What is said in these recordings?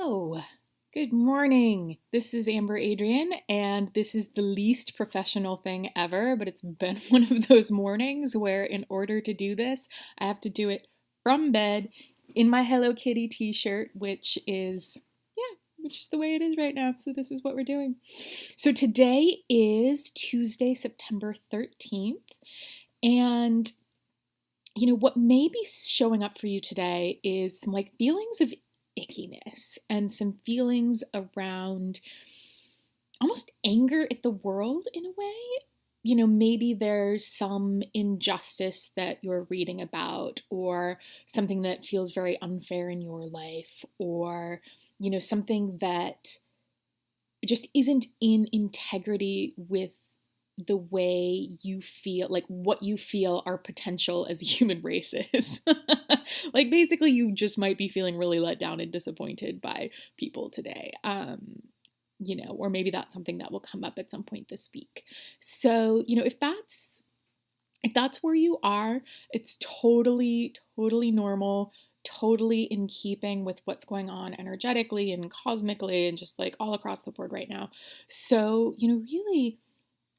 Hello, good morning. This is Amber Adrian, and this is the least professional thing ever, but it's been one of those mornings where, in order to do this, I have to do it from bed in my Hello Kitty t shirt, which is the way it is right now. So, this is what we're doing. So, today is Tuesday, September 13th, and what may be showing up for you today is some like feelings of ickiness and some feelings around almost anger at the world in a way. Maybe there's some injustice that you're reading about, or something that feels very unfair in your life, or, something that just isn't in integrity with the way you feel, like what you feel our potential as a human race is. Like basically you just might be feeling really let down and disappointed by people today. Or maybe that's something that will come up at some point this week. So, if that's where you are, it's totally normal, totally in keeping with what's going on energetically and cosmically and just like all across the board right now. So, really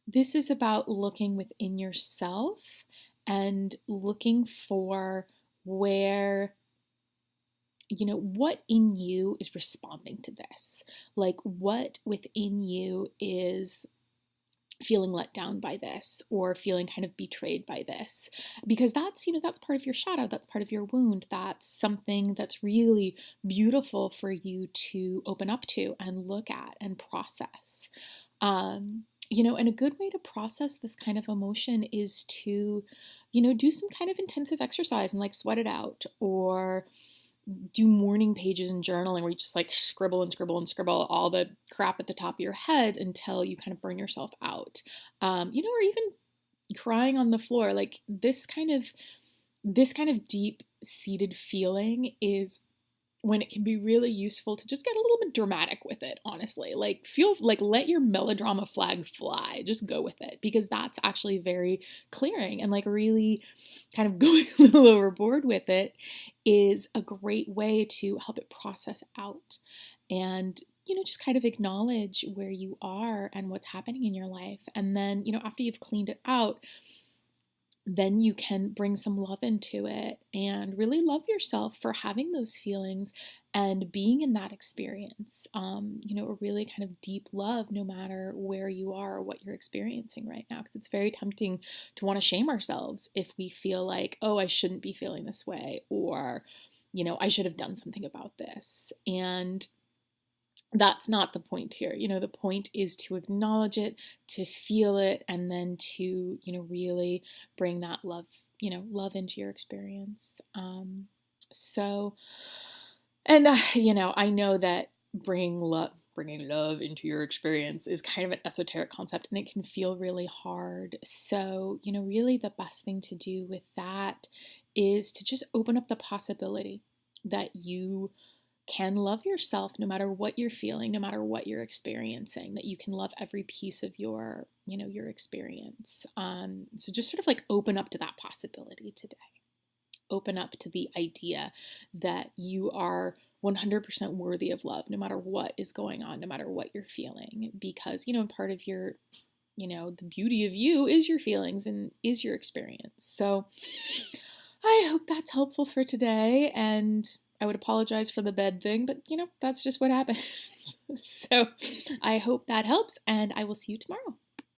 this is about looking within yourself and looking for where, what in you is responding to this. Like, what within you is feeling let down by this or feeling kind of betrayed by this, because that's part of your shadow, that's part of your wound, that's something that's really beautiful for you to open up to and look at and process. And a good way to process this kind of emotion is to, do some kind of intensive exercise and like sweat it out, or do morning pages and journaling where you just like scribble and scribble and scribble all the crap at the top of your head until you kind of burn yourself out. Or even crying on the floor. Like this kind of deep seated feeling is when it can be really useful to just get a little bit dramatic with it, honestly. Like, feel like, let your melodrama flag fly, just go with it, because that's actually very clearing, and like really kind of going a little overboard with it is a great way to help it process out and just kind of acknowledge where you are and what's happening in your life. And then, after you've cleaned it out, then you can bring some love into it and really love yourself for having those feelings and being in that experience. A really kind of deep love, no matter where you are or what you're experiencing right now. Because it's very tempting to want to shame ourselves if we feel like, oh, I shouldn't be feeling this way, or, I should have done something about this. And that's not the point here. The point is to acknowledge it, to feel it, and then to, really bring that love, love into your experience. So, and, I know that bringing love into your experience is kind of an esoteric concept, and it can feel really hard. So, really the best thing to do with that is to just open up the possibility that you can love yourself no matter what you're feeling, no matter what you're experiencing, that you can love every piece of your experience. So just sort of like open up to that possibility today. Open up to the idea that you are 100% worthy of love, no matter what is going on, no matter what you're feeling, because, part of your, the beauty of you is your feelings and is your experience. So I hope that's helpful for today, and I would apologize for the bed thing, but that's just what happens. So I hope that helps, and I will see you tomorrow.